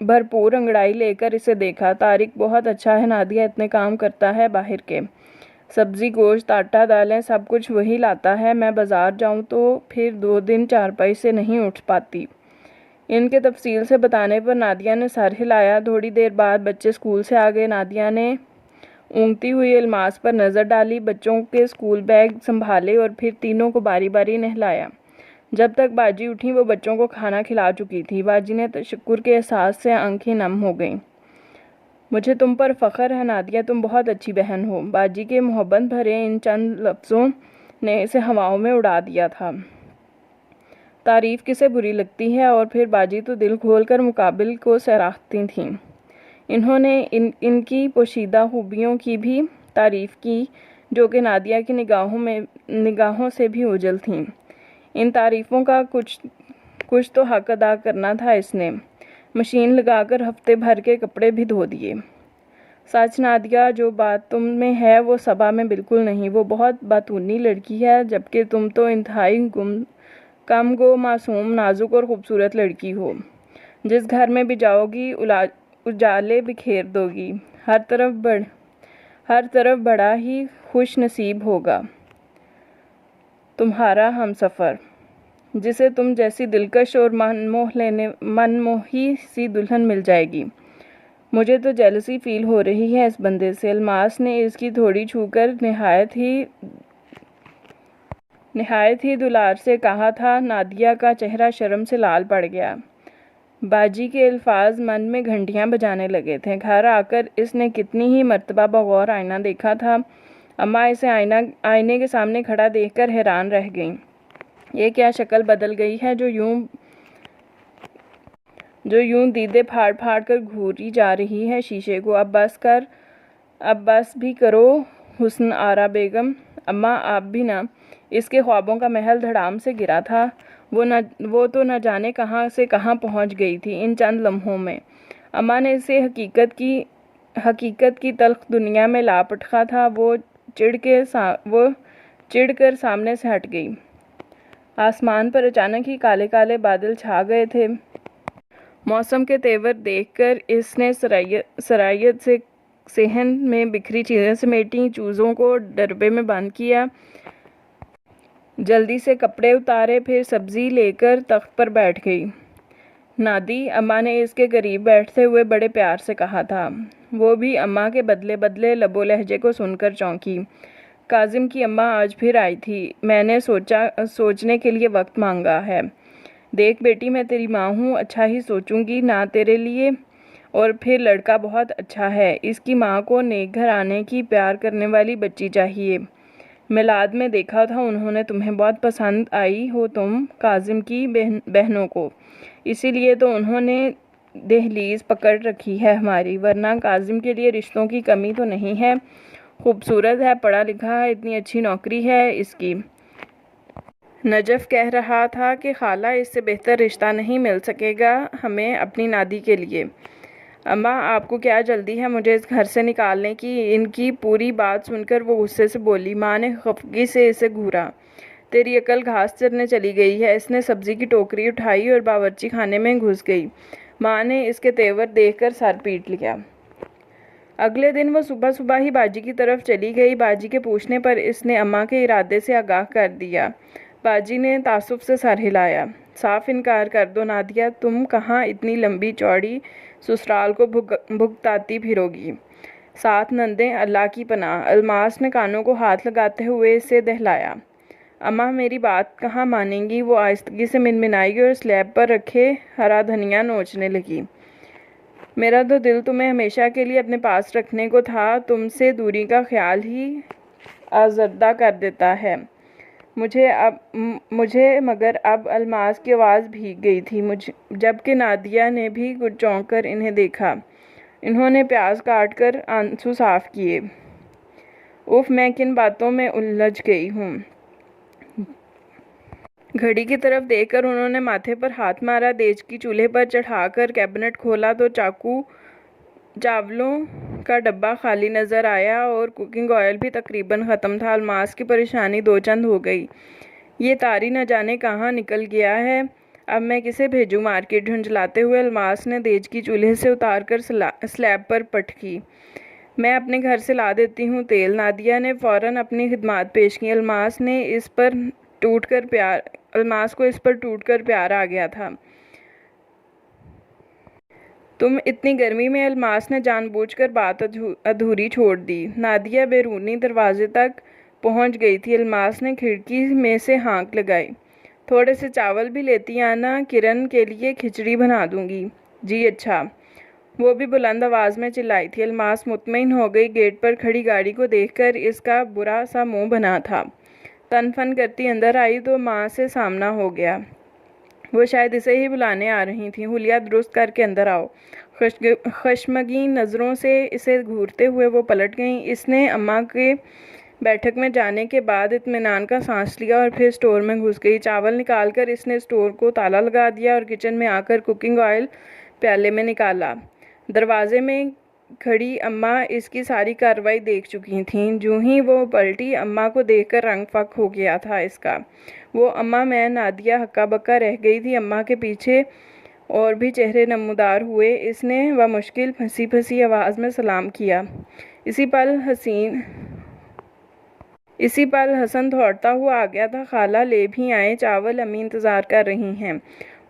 بھرپور انگڑائی لے کر اسے دیکھا۔ طارق بہت اچھا ہے، نادیہ اتنے کام کرتا ہے باہر کے، سبزی گوشت آٹا دالیں سب کچھ وہی لاتا ہے، میں بازار جاؤں تو پھر 2 دن چارپائی سے نہیں اٹھ پاتی۔ ان کے تفصیل سے بتانے پر نادیہ نے سر ہلایا۔ تھوڑی دیر بعد بچے اسکول سے آ گئے۔ نادیہ نے اونگتی ہوئی الماس پر نظر ڈالی، بچوں کے اسکول بیگ سنبھالے اور پھر تینوں کو باری باری نہلایا۔ جب تک باجی اٹھی وہ بچوں کو کھانا کھلا چکی تھی۔ باجی نے تشکر کے احساس سے آنکھیں نم ہو گئیں۔ مجھے تم پر فخر ہے نادیہ، تم بہت اچھی بہن ہو۔ باجی کے محبت بھرے ان چند لفظوں نے اسے ہواؤں میں اڑا دیا تھا۔ تعریف کسے بری لگتی ہے، اور پھر باجی تو دل کھول کر مقابل کو سراہتی تھیں۔ انہوں نے ان کی پوشیدہ خوبیوں کی بھی تعریف کی جو کہ نادیہ کی نگاہوں سے بھی اوجھل تھیں۔ ان تعریفوں کا کچھ تو حق ادا کرنا تھا اس نے۔ مشین لگا کر ہفتے بھر کے کپڑے بھی دھو دیے۔ سچ نادیہ، جو بات تم میں ہے وہ صبا میں بالکل نہیں۔ وہ بہت باتونی لڑکی ہے، جبکہ تم تو انتہائی کم گو، معصوم، نازک اور خوبصورت لڑکی ہو۔ جس گھر میں بھی جاؤ گی اجالے بکھیر دو گی۔ ہر طرف بڑا ہی خوش نصیب ہوگا تمہارا ہمسفر، جسے تم جیسی دلکش اور من موہی سی دلہن مل جائے گی۔ مجھے تو جیلسی فیل ہو رہی ہے اس بندے سے۔ الماس نے اس کی تھوڑی چھو کر نہایت ہی دلار سے کہا تھا۔ نادیہ کا چہرہ شرم سے لال پڑ گیا۔ باجی کے الفاظ من میں گھنٹیاں بجانے لگے تھے۔ گھر آ کر اس نے کتنی ہی مرتبہ بغور آئینہ دیکھا تھا۔ اماں اسے آئینے کے سامنے کھڑا دیکھ کر حیران رہ گئیں۔ یہ کیا شکل بدل گئی ہے جو یوں دیدے پھاڑ پھاڑ کر گھوری جا رہی ہے شیشے کو۔ اب بس بھی کرو حسن آرا بیگم۔ اماں آپ بھی نہ۔ اس کے خوابوں کا محل دھڑام سے گرا تھا۔ وہ تو نہ جانے کہاں سے کہاں پہنچ گئی تھی ان چند لمحوں میں۔ اماں نے اسے حقیقت کی تلخ دنیا میں لا پٹکا تھا۔ وہ چڑ کر سامنے سے ہٹ گئی۔ آسمان پر اچانک ہی کالے کالے بادل چھا گئے تھے۔ موسم کے تیور دیکھ کر اس نے سرائیت سے صحن میں بکھری چیزیں سمیٹیں، چوزوں کو ڈربے میں بند کیا، جلدی سے کپڑے اتارے، پھر سبزی لے کر تخت پر بیٹھ گئی۔ نادی، اماں نے اس کے قریب بیٹھتے ہوئے بڑے پیار سے کہا تھا۔ وہ بھی اماں کے بدلے لب و لہجے کو سن کر چونکی۔ کاظم کی اماں آج پھر آئی تھی۔ میں نے سوچنے کے لیے وقت مانگا ہے۔ دیکھ بیٹی، میں تیری ماں ہوں، اچھا ہی سوچوں گی نا تیرے لیے۔ اور پھر لڑکا بہت اچھا ہے، اس کی ماں کو نیک گھرانے کی پیار کرنے والی بچی چاہیے۔ میلاد میں دیکھا تھا انہوں نے تمہیں، بہت پسند آئی ہو تم کاظم کی بہنوں کو، اسی لیے تو انہوں نے دہلیز پکڑ رکھی ہے ہماری، ورنہ کاظم کے لیے رشتوں کی کمی تو نہیں ہے۔ خوبصورت ہے، پڑھا لکھا ہے، اتنی اچھی نوکری ہے اس کی۔ نجف کہہ رہا تھا کہ خالہ اس سے بہتر رشتہ نہیں مل سکے گا ہمیں اپنی نادی کے لیے۔ اماں آپ کو کیا جلدی ہے مجھے اس گھر سے نکالنے کی؟ ان کی پوری بات سن کر وہ غصے سے بولی۔ ماں نے خفگی سے اسے گھورا۔ تیری عقل گھاس چرنے چلی گئی ہے۔ اس نے سبزی کی ٹوکری اٹھائی اور باورچی خانے میں گھس گئی۔ ماں نے اس کے تیور دیکھ کر سر پیٹ لیا۔ اگلے دن وہ صبح ہی باجی کی طرف چلی گئی۔ باجی کے پوچھنے پر اس نے اماں کے ارادے سے آگاہ کر دیا۔ باجی نے تعصب سے سر ہلایا۔ صاف انکار کر دو نادیہ، تم کہاں اتنی لمبی چوڑی سسرال کو بھگتاتی پھرو گی؟ 7 نندیں، اللہ کی پناہ۔ الماس نے کانوں کو ہاتھ لگاتے ہوئے اسے دہلایا۔ اماں میری بات کہاں مانیں گی؟ وہ آہستگی سے منمنائی اور سلیب پر رکھے ہرا دھنیا نوچنے لگی۔ میرا تو دل تمہیں ہمیشہ کے لیے اپنے پاس رکھنے کو تھا، تم سے دوری کا خیال ہی آزردہ کر دیتا ہے مجھے مگر اب الماس کی آواز بھیگ گئی تھی، جبکہ نادیہ نے بھی کچھ چونک کر انہیں دیکھا۔ انہوں نے پیاز کاٹ کر آنسو صاف کیے۔ اف، میں کن باتوں میں الجھ گئی ہوں۔ گھڑی کی طرف دیکھ کر انہوں نے ماتھے پر ہاتھ مارا۔ دیچ کی چولہے پر چڑھا کر کیبنٹ کھولا تو چاولوں کا ڈبہ خالی نظر آیا اور کوکنگ آئل بھی تقریباً ختم تھا۔ الماس کی پریشانی 2 چند ہو گئی۔ یہ طاری نہ جانے کہاں نکل گیا ہے۔ اب میں کسے بھیجوں مارکیٹ؟ جھنجھلاتے ہوئے الماس نے دیج کی چولہے سے اتار کر سلیب پر پٹکی۔ میں اپنے گھر سے لا دیتی ہوں تیل۔ نادیہ نے فوراً اپنی خدمات پیش کی۔ الماس کو اس پر ٹوٹ کر پیار آ گیا تھا۔ تم اتنی گرمی میں؟ الماس نے جان بوجھ کر بات ادھوری چھوڑ دی۔ نادیہ بیرونی دروازے تک پہنچ گئی تھی۔ الماس نے کھڑکی میں سے ہانک لگائی۔ تھوڑے سے چاول بھی لیتی آنا، کرن کے لیے کھچڑی بنا دوں گی۔ جی اچھا، وہ بھی بلند آواز میں چلائی تھی۔ الماس مطمئن ہو گئی۔ گیٹ پر کھڑی گاڑی کو دیکھ کر اس کا برا سا منہ بنا تھا۔ تن فن کرتی اندر آئی تو ماں سے سامنا ہو گیا۔ وہ شاید اسے ہی بلانے آ رہی تھیں۔ حلیہ درست کر کے اندر آؤ۔ خشمگین نظروں سے اسے گھورتے ہوئے وہ پلٹ گئیں۔ اس نے اماں کے بیٹھک میں جانے کے بعد اطمینان کا سانس لیا اور پھر اسٹور میں گھس گئی۔ چاول نکال کر اس نے اسٹور کو تالا لگا دیا اور کچن میں آ کر کوکنگ آئل پیالے میں نکالا۔ دروازے میں کھڑی اماں اس کی ساری کارروائی دیکھ چکی تھیں۔ جوں ہی وہ پلٹی، اماں کو دیکھ کر رنگ فک ہو گیا تھا اس کا۔ وہ اماں میں نادیہ ہکا بکا رہ گئی تھی۔ اماں کے پیچھے اور بھی چہرے نمودار ہوئے۔ اس نے بمشکل پھنسی پھنسی آواز میں سلام کیا۔ اسی پل حسن دوڑتا ہوا آ گیا تھا۔ خالہ لے بھی آئیں چاول، امی انتظار کر رہی ہیں۔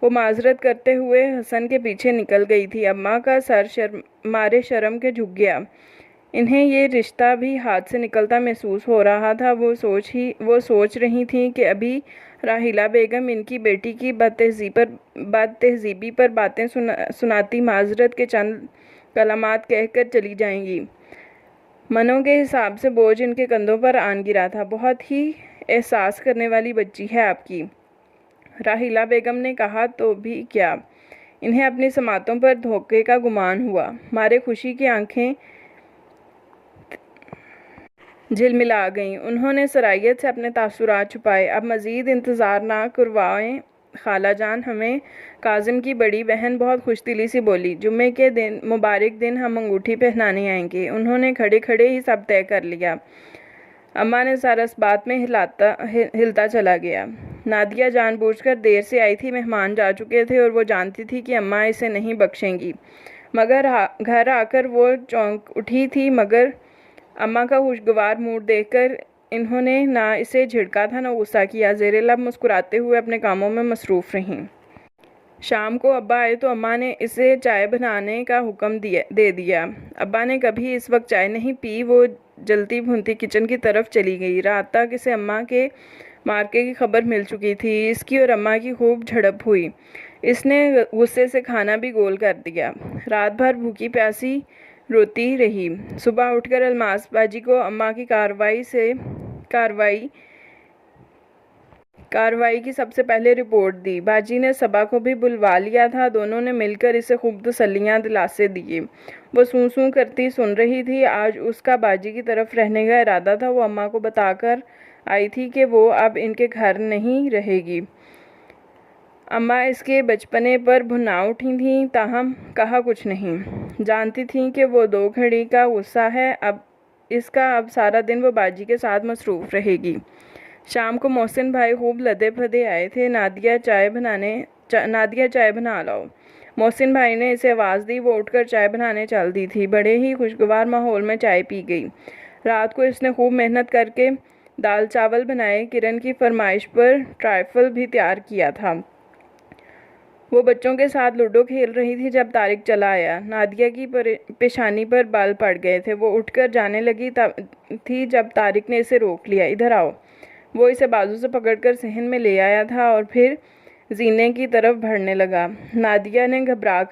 وہ معذرت کرتے ہوئے حسن کے پیچھے نکل گئی تھی۔ اماں کا سر مارے شرم کے جھک گیا۔ انہیں یہ رشتہ بھی ہاتھ سے نکلتا محسوس ہو رہا تھا۔ وہ سوچ رہی تھیں کہ ابھی راحیلہ بیگم ان کی بیٹی کی بد تہذیبی پر باتیں سناتی معذرت کے چند کلمات کہہ کر چلی جائیں گی۔ منوں کے حساب سے بوجھ ان کے کندھوں پر آن گرا تھا۔ بہت ہی احساس کرنے والی بچی ہے آپ کی، راحیلہ بیگم نے کہا۔ تو بھی کیا؟ انہیں اپنی سماعتوں پر دھوکے کا گمان ہوا۔ مارے خوشی کی آنکھیں جھلملا گئیں۔ انہوں نے صلاحیت سے اپنے تاثرات چھپائے۔ اب مزید انتظار نہ کروائیں خالہ جان، ہمیں کاظم کی بڑی بہن بہت خوش دلی سے بولی۔ جمعے کے مبارک دن ہم انگوٹھی پہنانے آئیں گے۔ انہوں نے کھڑے کھڑے ہی سب طے کر لیا۔ اماں نے سر اس بات میں ہلتا چلا گیا۔ نادیہ جان بوجھ کر دیر سے آئی تھی۔ مہمان جا چکے تھے اور وہ جانتی تھی کہ اماں اسے نہیں بخشیں گی۔ مگر گھر آ کر وہ چونک اٹھی تھی، مگر اماں کا خوشگوار موڈ دیکھ کر انہوں نے نہ اسے جھڑکا تھا نہ غصہ کیا۔ زیر لب مسکراتے ہوئے اپنے کاموں میں مصروف رہیں۔ شام کو ابا آئے تو اماں نے اسے چائے بنانے کا حکم دے دیا۔ ابا نے کبھی اس وقت چائے نہیں پی۔ وہ جلتی بھونتی کچن کی طرف چلی گئی۔ رات تک اسے اماں کے مارکے کی خبر مل چکی تھی۔ اس کی اور اماں کی خوب جھڑپ ہوئی۔ اس نے غصے سے کھانا بھی گول کر دیا۔ رات بھر بھوکی پیاسی روتی رہی۔ صبح اٹھ کر الماس باجی کو اماں کی کارروائی کی سب سے پہلے رپورٹ دی۔ باجی نے صبا کو بھی بلوا لیا تھا۔ دونوں نے مل کر اسے خوب تسلیاں دلاسے دیے۔ وہ سوں سوں کرتی سن رہی تھی۔ آج اس کا باجی کی طرف رہنے کا ارادہ تھا۔ وہ اماں کو بتا کر آئی تھی کہ وہ اب ان کے گھر نہیں رہے گی۔ اماں اس کے بچپنے پر بھنا اٹھی تھیں، تاہم کہا کچھ نہیں۔ جانتی تھیں کہ وہ 2 گھڑی کا غصہ ہے اب سارا دن وہ باجی کے ساتھ مصروف رہے گی۔ شام کو محسن بھائی خوب لدے پھدے آئے تھے۔ نادیہ چائے بنا لاؤ۔ محسن بھائی نے اسے آواز دی۔ وہ اٹھ کر چائے بنانے چل دی تھی۔ بڑے ہی خوشگوار ماحول میں چائے پی گئی۔ رات کو اس نے خوب محنت کر کے دال چاول بنائے۔ کرن کی فرمائش پر ٹرائفل بھی تیار کیا تھا۔ وہ بچوں کے ساتھ لوڈو کھیل رہی تھی جب طارق چلا آیا۔ نادیہ کی پیشانی پر بال پڑ گئے تھے۔ وہ اٹھ کر جانے لگی تھی جب طارق نے اسے روک لیا۔ ادھر آؤ۔ وہ اسے بازو سے پکڑ کر صحن میں لے آیا تھا اور پھر زینے کی طرف بڑھنے لگا۔ نادیہ نے گھبرا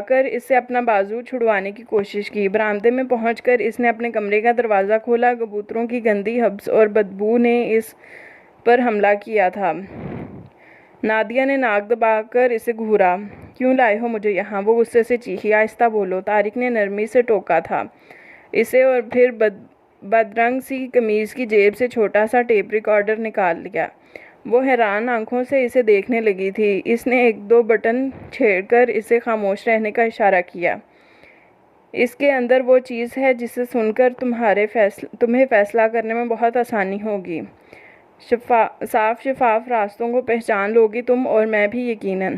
کر اس سے اپنا بازو چھڑوانے کی کوشش کی۔ برآمدے میں پہنچ کر اس نے اپنے کمرے کا دروازہ کھولا۔ کبوتروں کی گندی حبس اور بدبو نے اس پر حملہ کیا تھا۔ نادیہ نے ناک دبا کر اسے گھورا۔ کیوں لائے ہو مجھے یہاں؟ وہ غصے سے چیخی۔ آہستہ بولو، طارق نے نرمی سے ٹوکا تھا اسے اور پھر بدرنگ سی قمیض کی جیب سے چھوٹا سا ٹیپ ریکارڈر نکال لیا۔ وہ حیران آنکھوں سے اسے دیکھنے لگی تھی۔ اس نے 1-2 بٹن چھیڑ کر اسے خاموش رہنے کا اشارہ کیا۔ اس کے اندر وہ چیز ہے جسے سن کر تمہیں فیصلہ کرنے میں بہت آسانی ہوگی۔ صاف شفاف راستوں کو پہچان لوگی تم اور میں بھی یقیناً۔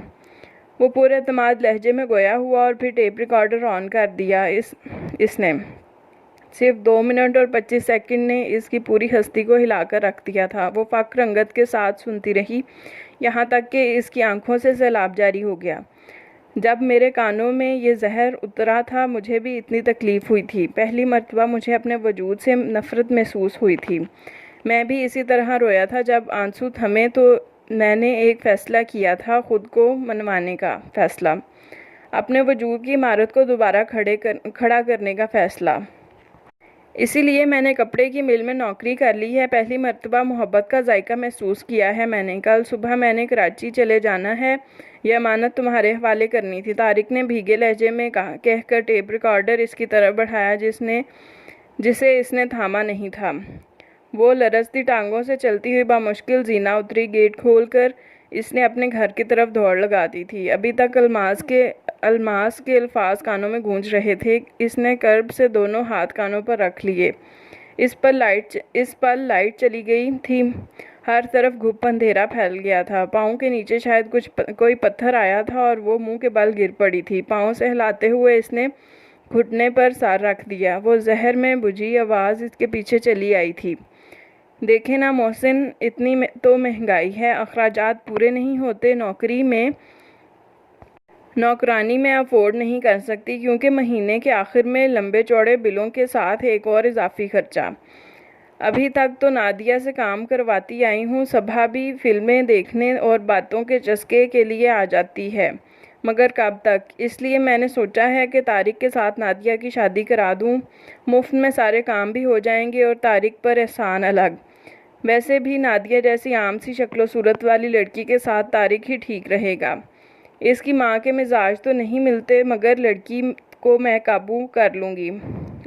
وہ پورے اعتماد لہجے میں گویا ہوا اور پھر ٹیپ ریکارڈر آن کر دیا۔ اس نے صرف 2 منٹ اور 25 سیکنڈ نے اس کی پوری ہستی کو ہلا کر رکھ دیا تھا۔ وہ فخر رنگت کے ساتھ سنتی رہی یہاں تک کہ اس کی آنکھوں سے سیلاب جاری ہو گیا۔ جب میرے کانوں میں یہ زہر اترا تھا مجھے بھی اتنی تکلیف ہوئی تھی۔ پہلی مرتبہ مجھے اپنے وجود سے نفرت محسوس ہوئی تھی۔ میں بھی اسی طرح رویا تھا۔ جب آنسو تھمے تو میں نے ایک فیصلہ کیا تھا، خود کو منوانے کا فیصلہ، اپنے وجود کی عمارت کو دوبارہ کھڑا کرنے کا فیصلہ۔ اسی لیے میں نے کپڑے کی مل میں نوکری کر لی ہے۔ پہلی مرتبہ محبت کا ذائقہ محسوس کیا ہے میں نے۔ کل صبح میں نے کراچی چلے جانا ہے، یہ امانت تمہارے حوالے کرنی تھی، طارق نے بھیگے لہجے میں کہہ کر ٹیپ ریکارڈر اس کی طرف بڑھایا جسے اس نے تھاما نہیں تھا۔ وہ لرزتی ٹانگوں سے چلتی ہوئی بامشکل زینہ اتری۔ گیٹ کھول کر اس نے اپنے گھر کی طرف دوڑ لگا دی تھی۔ ابھی تک الماس کے الفاظ کانوں میں گونج رہے تھے۔ اس نے کرب سے دونوں ہاتھ کانوں پر رکھ لیے۔ اس پر لائٹ چلی گئی تھی۔ ہر طرف گھپ اندھیرا پھیل گیا تھا۔ پاؤں کے نیچے شاید کوئی پتھر آیا تھا اور وہ منہ کے بل گر پڑی تھی۔ پاؤں سے ہلاتے ہوئے اس نے گھٹنے پر سر رکھ دیا۔ وہ زہر میں بجھی آواز اس کے پیچھے چلی آئی تھی۔ دیکھیں نا محسن، اتنی تو مہنگائی ہے، اخراجات پورے نہیں ہوتے، نوکرانی میں افورڈ نہیں کر سکتی کیونکہ مہینے کے آخر میں لمبے چوڑے بلوں کے ساتھ ایک اور اضافی خرچہ۔ ابھی تک تو نادیہ سے کام کرواتی آئی ہوں، صبح بھی فلمیں دیکھنے اور باتوں کے چسکے کے لیے آ جاتی ہے، مگر کب تک؟ اس لیے میں نے سوچا ہے کہ طارق کے ساتھ نادیہ کی شادی کرا دوں، مفت میں سارے کام بھی ہو جائیں گے اور طارق پر احسان الگ۔ ویسے بھی نادیہ جیسی عام سی شکل و صورت والی لڑکی کے ساتھ طارق ہی ٹھیک رہے گا۔ اس کی ماں کے مزاج تو نہیں ملتے، مگر لڑکی کو میں قابو کر لوں گی۔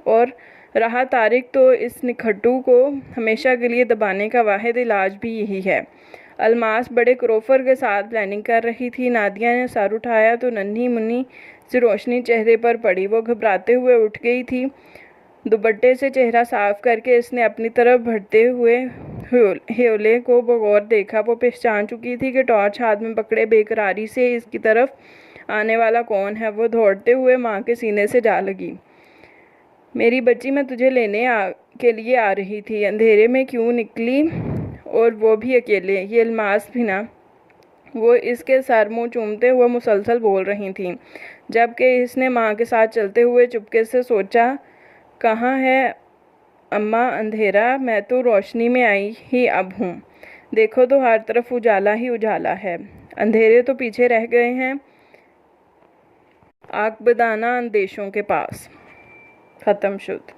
اور رہا طارق، تو اس نکھٹو کو ہمیشہ کے لیے دبانے کا واحد علاج بھی یہی ہے۔ الماس بڑے کروفر کے ساتھ پلاننگ کر رہی تھی۔ نادیہ نے سر اٹھایا تو ننھی منھی سی روشنی چہرے پر پڑی۔ وہ گھبراتے ہوئے اٹھ گئی تھی۔ دوپٹے سے چہرہ صاف کر کے اس نے اپنی طرف بڑھتے ہوئے ہیولے کو بغور دیکھا۔ وہ پہچان چکی تھی کہ ٹارچ ہاتھ میں پکڑے بے قراری سے اس کی طرف آنے والا کون ہے۔ وہ دوڑتے ہوئے ماں کے سینے سے جا لگی۔ میری بچی، میں تجھے لینے کے لیے آ رہی تھی۔ اندھیرے میں کیوں نکلی، اور وہ بھی اکیلے؟ یہ الماس بھی نا؟ وہ اس کے سر منہ چومتے ہوئے مسلسل بول رہی تھیں، جبکہ اس نے ماں کے ساتھ چلتے ہوئے چپکے سے سوچا، کہاں ہے اماں اندھیرا؟ میں تو روشنی میں آئی ہی اب ہوں۔ دیکھو تو ہر طرف اجالا ہی اجالا ہے، اندھیرے تو پیچھے رہ گئے ہیں عاقبتانہ اندیشوں کے پاس۔ ختم شد۔